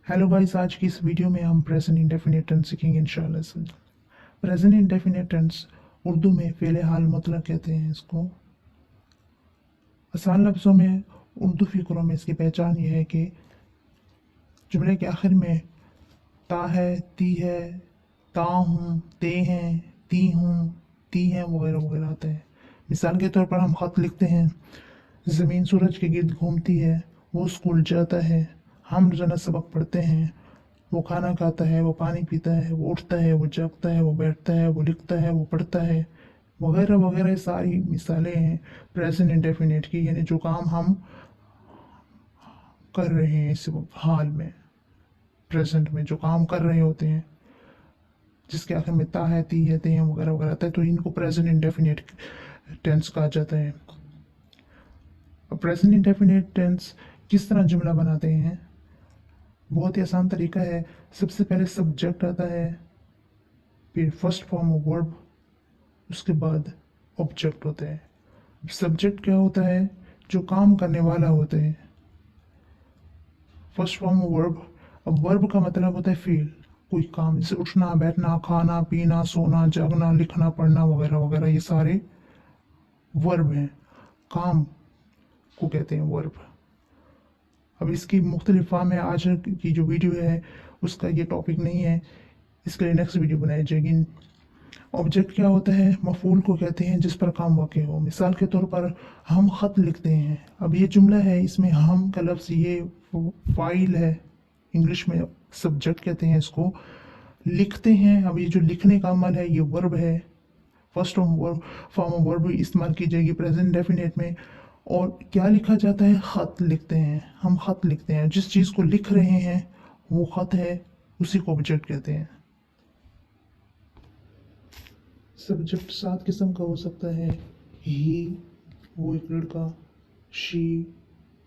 Hello guys, आज की इस वीडियो में हम प्रेजेंट इंडेफिनिट टेंस सीखेंगे इंशाल्लाह से। प्रेजेंट इंडेफिनिट टेंस उर्दू में फ़ेल हाल मुतलक कहते हैं इसको। आसान लफ्ज़ों में उर्दू फ़िक्रों में इसकी पहचान ये है कि जुमले के आखिर में ता है, ती है, ता हूँ, ते हैं, ती हूँ, ती हैं वगैरह वगैरह आते हैं। मिसाल के तौर पर हम ख़त लिखते हैं, ज़मीन सूरज के गिर्द घूमती है, वो स्कूल जाता है, हम रोज़ाना सबक पढ़ते हैं, वो खाना खाता है, वो पानी पीता है, वो उठता है, वो जागता है, वो बैठता है, वो लिखता है, वो पढ़ता है वगैरह वगैरह। सारी मिसालें हैं प्रेजेंट इंडेफिनिट की, यानी जो काम हम कर रहे हैं इस हाल में, प्रेजेंट में जो काम कर रहे होते हैं, जिसके आखिर में ता है, ती है, ते हैं वगैरह वगैरह आता है, तो इनको प्रेजेंट इंडेफिनिट टेंस कहा जाता है। प्रेजेंट इंडेफिनिट टेंस किस तरह जुमला बनाते हैं? बहुत ही आसान तरीका है। सबसे पहले सब्जेक्ट आता है, फिर फर्स्ट फॉर्म ऑफ वर्ब, उसके बाद ऑब्जेक्ट होते हैं। सब्जेक्ट क्या होता है? जो काम करने वाला होता है। फर्स्ट फॉर्म ऑफ वर्ब, अब वर्ब का मतलब होता है फील, कोई काम, जैसे उठना, बैठना, खाना, पीना, सोना, जागना, लिखना, पढ़ना वगैरह वगैरह, ये सारे वर्ब हैं, काम को कहते हैं वर्ब। अब इसकी मुख्तलिफ फॉर्म है। आज की जो वीडियो है उसका ये टॉपिक नहीं है, इसके लिए नेक्स्ट वीडियो बनाई जाएगी। ऑब्जेक्ट क्या होता है? मफूल को कहते हैं जिस पर काम वाक़ हो। मिसाल के तौर पर हम ख़त लिखते हैं, अब ये जुमला है, इसमें हम का लफ्ज़ ये फाइल है, इंग्लिश में सब्जेक्ट कहते हैं इसको। लिखते हैं, अब ये जो लिखने का अमल है ये वर्ब है। फर्स्ट फॉर्म ऑफ वर्ब इस्तेमाल की जाएगी प्रेजेंट डेफिनेट में। और क्या लिखा जाता है? ख़त लिखते हैं, हम ख़त लिखते हैं, जिस चीज़ को लिख रहे हैं वो ख़त है, उसी को ऑब्जेक्ट कहते हैं। सब्जेक्ट 7 किस्म का हो सकता है। ही, वो एक लड़का, शी,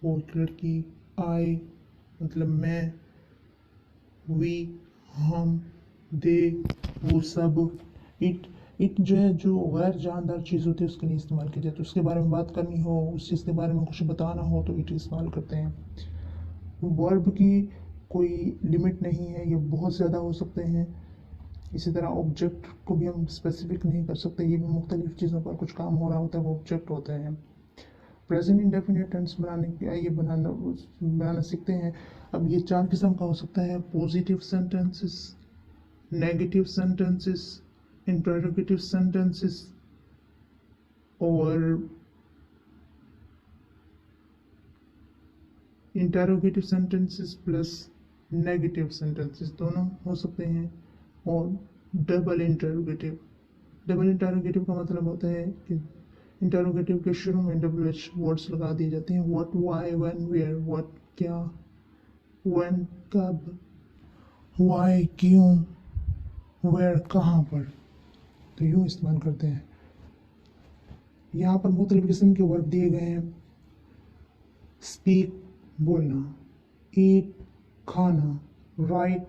वो एक लड़की, आई मतलब मैं, वी हम, दे वो सब, इट जो है, जो गैर जानदार चीज़ होती है उसके लिए इस्तेमाल की जाती है। उसके बारे में बात करनी हो, उस चीज़ के बारे में कुछ बताना हो तो इट इस्तेमाल करते हैं। वर्ब की कोई लिमिट नहीं है, ये बहुत ज़्यादा हो सकते हैं। इसी तरह ऑब्जेक्ट को भी हम स्पेसिफिक नहीं कर सकते, ये भी मुख्तलिफ चीज़ों पर कुछ काम हो रहा होता है वो ऑब्जेक्ट होते हैं। प्रेजेंट इंडेफिनिट टेंस बनाने के ये बनाना सीखते हैं। अब ये 4 किस्म का हो सकता है: positive sentences, negative sentences, interrogative sentences और interrogative sentences plus negative sentences दोनों हो सकते हैं। और डबल इंटरोगेटिव, डबल इंटरोगेटिव का मतलब होता है कि इंटरोगेटिव के शुरू में डबल एच वर्ड्स लगा दिए जाते हैं। What, why, when, where. What क्या, व्हेन कब, व्हाई क्यों, वेयर कहाँ पर, तो यूँ इस्तेमाल करते हैं। यहाँ पर मुख्तलिफ किस्म के वर्ब दिए गए हैं। स्पीक बोलना, ईट खाना, राइट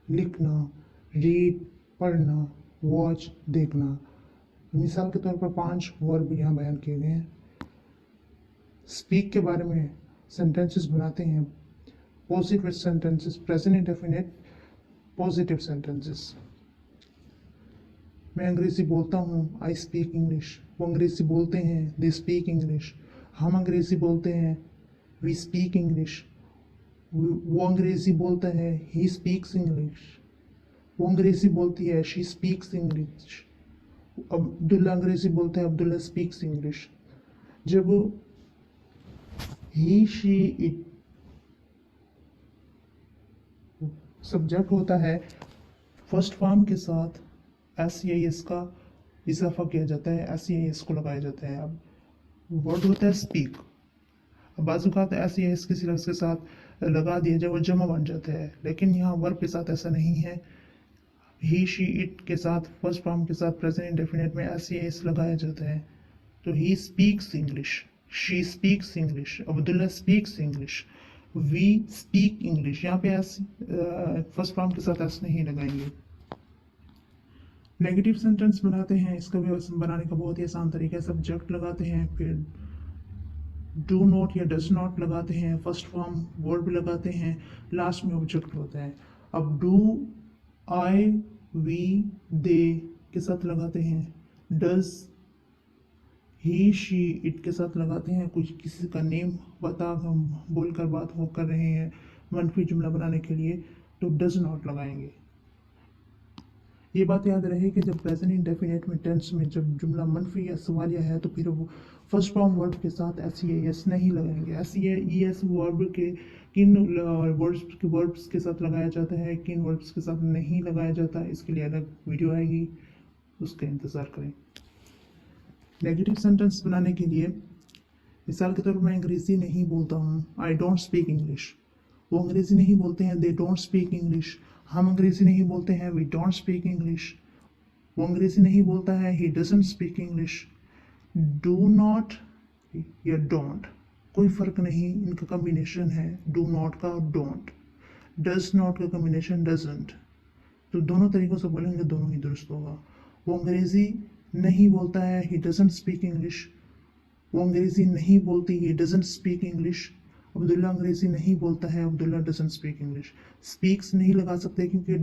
लिखना, रीड पढ़ना, वॉच देखना। मिसाल के तौर पर 5 वर्ब यहाँ बयान किए गए हैं। स्पीक के बारे में सेंटेंसेस बनाते हैं। Positive sentences, present indefinite positive sentences. मैं अंग्रेज़ी बोलता हूँ, आई स्पीक इंग्लिश। वो अंग्रेज़ी बोलते हैं, दे स्पीक इंग्लिश। हम अंग्रेज़ी बोलते हैं, वी स्पीक इंग्लिश। वो अंग्रेज़ी बोलता है, ही स्पीक्स इंग्लिश। वो अंग्रेज़ी बोलती है, शी स्पीक्स इंग्लिश। अब्दुल्ला अंग्रेज़ी बोलते हैं, अब्दुल्ला स्पीक्स इंग्लिश। जब ही, शी, इट सब्जेक्ट होता है, फर्स्ट फॉर्म के साथ एस या एस का इजाफा किया जाता है, एस या एस को लगाया जाता है। अब वर्ड होता है स्पीक, अब बाज़ औक़ात एस या एस किसी लफ्ज़ के साथ लगा दिया जाए वो जमा बन जाता है, लेकिन यहाँ वर्ब के साथ ऐसा नहीं है। ही, शी, इट के साथ फर्स्ट फॉर्म के साथ प्रेजेंट इंडेफिनिट में एस या एस लगाया जाता है। तो he speaks English, she speaks English, Abdullah speaks English, we speak English. यहाँ पे एस फर्स्ट फॉर्म के साथ एस नहीं लगाएंगे। नेगेटिव सेंटेंस बनाते हैं, इसका भी बनाने का बहुत ही आसान तरीका है। सब्जेक्ट लगाते हैं, फिर डू नॉट या डज नॉट लगाते हैं, फर्स्ट फॉर्म वर्ब लगाते हैं, लास्ट में ऑब्जेक्ट होता है। अब डू आई वी दे के साथ लगाते हैं, डज ही शी इट के साथ लगाते हैं, कुछ किसी का नेम बता हम बोलकर बात हो कर रहे हैं मनफी जुमला बनाने के लिए तो डज नॉट लगाएंगे। ये बात याद रहे कि जब प्रेजेंट इंडेफिनिट में टेंस में जब जुमला मनफी या सवालिया है तो फिर वो फर्स्ट फॉर्म वर्ब के साथ एस ई एस नहीं लगाएंगे। एस ई एस वर्ब के किन वर्ब्स के साथ लगाया जाता है, किन वर्ब्स के साथ नहीं लगाया जाता है, इसके लिए अलग वीडियो आएगी, उसका इंतज़ार करें। नेगेटिव सेंटेंस बनाने के लिए मिसाल के तौर पर मैं अंग्रेज़ी नहीं बोलता हूँ, आई डोंट स्पीक इंग्लिश। वो अंग्रेज़ी नहीं बोलते हैं, दे डोंट स्पीक इंग्लिश। हम अंग्रेज़ी नहीं बोलते हैं, वी डोंट स्पीक इंग्लिश। वो अंग्रेज़ी नहीं बोलता है, he doesn't speak English. Do not या डोंट, कोई फ़र्क नहीं, इनका कम्बिनेशन है डू नॉट का और डोंट। डज नॉट का कम्बिनेशन डजंट। तो दोनों तरीक़ों से बोलेंगे, दोनों ही दुरुस्त होगा। वो अंग्रेज़ी नहीं बोलता है, ही डजंट स्पीक इंग्लिश। वो अंग्रेज़ी नहीं बोलती, he doesn't speak English. Abdullah अंग्रेज़ी नहीं बोलता है, Abdullah doesn't speak English. Speaks नहीं लगा सकते क्योंकि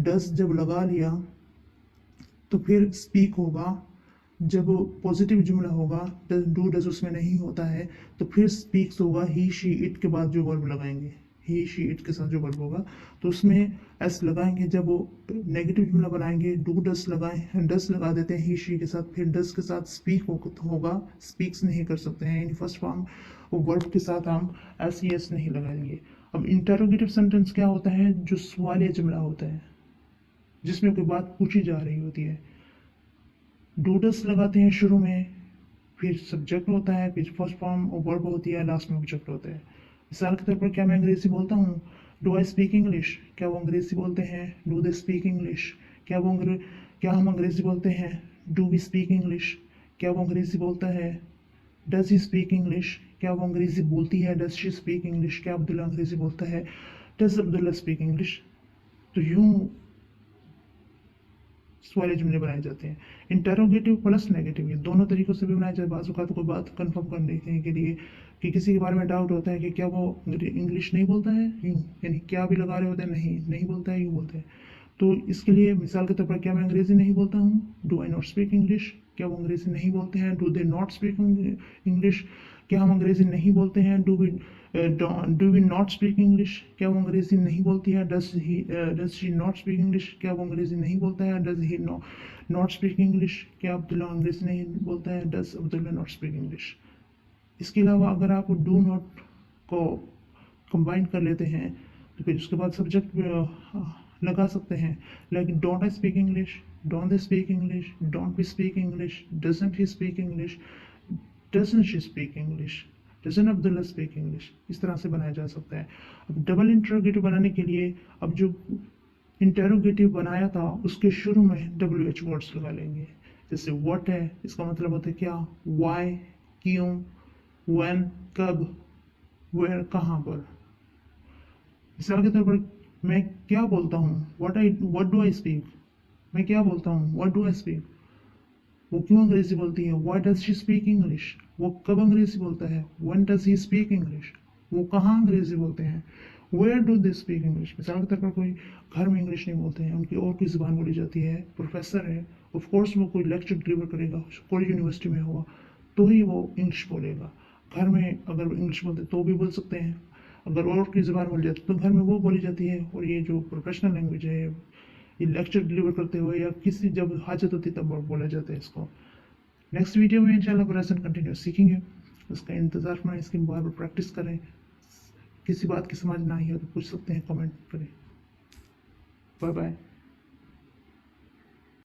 डज जब लगा लिया तो फिर स्पीक होगा। जब पॉजिटिव जुमला होगा, डू डज उसमें नहीं होता है तो फिर स्पीक्स होगा, ही शी इट के बाद जो वर्ब लगाएंगे, ही शी इट के साथ जो वर्ब होगा तो उसमें एस लगाएंगे। जब वो नेगेटिव जुमला बनाएंगे डू डस लगाएं, डस लगा देते हैं ही शी के साथ, फिर डस के साथ स्पीक होगा, स्पीक्स नहीं कर सकते हैं, यानी फर्स्ट फॉर्म वर्ब के साथ हम एस ई एस नहीं लगाएंगे। अब इंटरोगेटिव सेंटेंस क्या होता है, जो सवालिया जुमला होता है जिसमें कोई बात पूछी जा रही होती है। डू डस लगाते हैं शुरू में, फिर सब्जेक्ट होता है, फिर फर्स्ट फॉर्म और वर्ब होती है, लास्ट में ऑब्जेक्ट होता है। मिसाल के तौर पर क्या मैं अंग्रेज़ी बोलता हूँ, डू आई स्पीक इंग्लिश, क्या वो अंग्रेज़ी बोलते हैं, डू दे स्पीक इंग्लिश। क्या हम अंग्रेज़ी बोलते हैं, डू वी स्पीक इंग्लिश। क्या वो अंग्रेज़ी बोलता है, डज ही स्पीक इंग्लिश। क्या वो अंग्रेज़ी बोलती है, डज शी स्पीक इंग्लिश। क्या अब्दुल्ला अंग्रेज़ी बोलता है, डज अब्दुल्ला स्पीक इंग्लिश। तो यूँ सवालिया जुमले बनाए जाते हैं। इंटरोगेटिव प्लस नेगेटिव, ये दोनों तरीक़ों से भी बनाए जाते हैं। बाज़ औक़ात कोई बात कंफर्म करने के लिए कि किसी के बारे में डाउट होता है कि क्या वो इंग्लिश नहीं बोलता है, यूँ यानी क्या भी लगा रहे होते हैं, नहीं बोलता है, यूँ बोलते हैं। तो इसके लिए मिसाल के तौर पर क्या मैं अंग्रेज़ी नहीं बोलता हूँ, do I not speak English. क्या वो अंग्रेज़ी नहीं बोलते हैं, do they not speak English. क्या हम अंग्रेज़ी नहीं बोलते हैं, do we not speak English. क्या वो अंग्रेज़ी नहीं बोलती है, does she not speak English. क्या वो अंग्रेज़ी नहीं बोलता है, does he not speak English. क्या अब्दुल्ला अंग्रेज़ी नहीं बोलता है, does Abdullah not speak English. इसके अलावा अगर आप डू नॉट को कंबाइन कर लेते हैं तो फिर उसके बाद सब्जेक्ट लगा सकते हैं, like don't I speak English, don't they speak English, don't we speak English, doesn't he speak English, doesn't she speak English, doesn't Abdullah speak English. इस तरह से बनाया जा सकता है। अब डबल इंटरोगेटिव बनाने के लिए अब जो इंटरोगेटिव बनाया था उसके शुरू में WH वर्ड्स लगा लेंगे। जैसे व्हाट है, इसका मतलब होता है क्या, वाई क्यों, व्हेन कब, वेयर कहाँ पर। मिसाल के तौर पर मैं क्या बोलता हूँ, व्हाट डू आई स्पीक, मैं क्या बोलता हूँ, व्हाट डू आई स्पीक। वो क्यों अंग्रेज़ी बोलती है, why does she speak English. वो कब अंग्रेज़ी बोलता है, when does he speak English. वो कहाँ अंग्रेज़ी बोलते हैं, where do they speak English. मिसाल के तौर पर कोई घर में इंग्लिश नहीं बोलते हैं, उनकी और कोई ज़ुबान बोली जाती है, प्रोफेसर है, ऑफ कोर्स वो कोई लेक्चर डिलीवर करेगा, कोई यूनिवर्सिटी में होगा तो ही वो इंग्लिश बोलेगा। घर में अगर वो इंग्लिश बोलते तो भी बोल सकते हैं, अगर और की ज़ुबान बोली जाती तो घर में वो बोली जाती है। और ये जो प्रोफेशनल लैंग्वेज है, ये लेक्चर डिलीवर करते हुए या किसी जब हाजत होती तब बोला जाता है इसको। नेक्स्ट वीडियो में इंशाल्लाह प्रेजेंट कंटिन्यूस सीखेंगे, उसका इंतज़ार करें, इसकी बार बार प्रैक्टिस करें। किसी बात की समझ ना आई हो तो पूछ सकते हैं, कमेंट करें। Bye bye.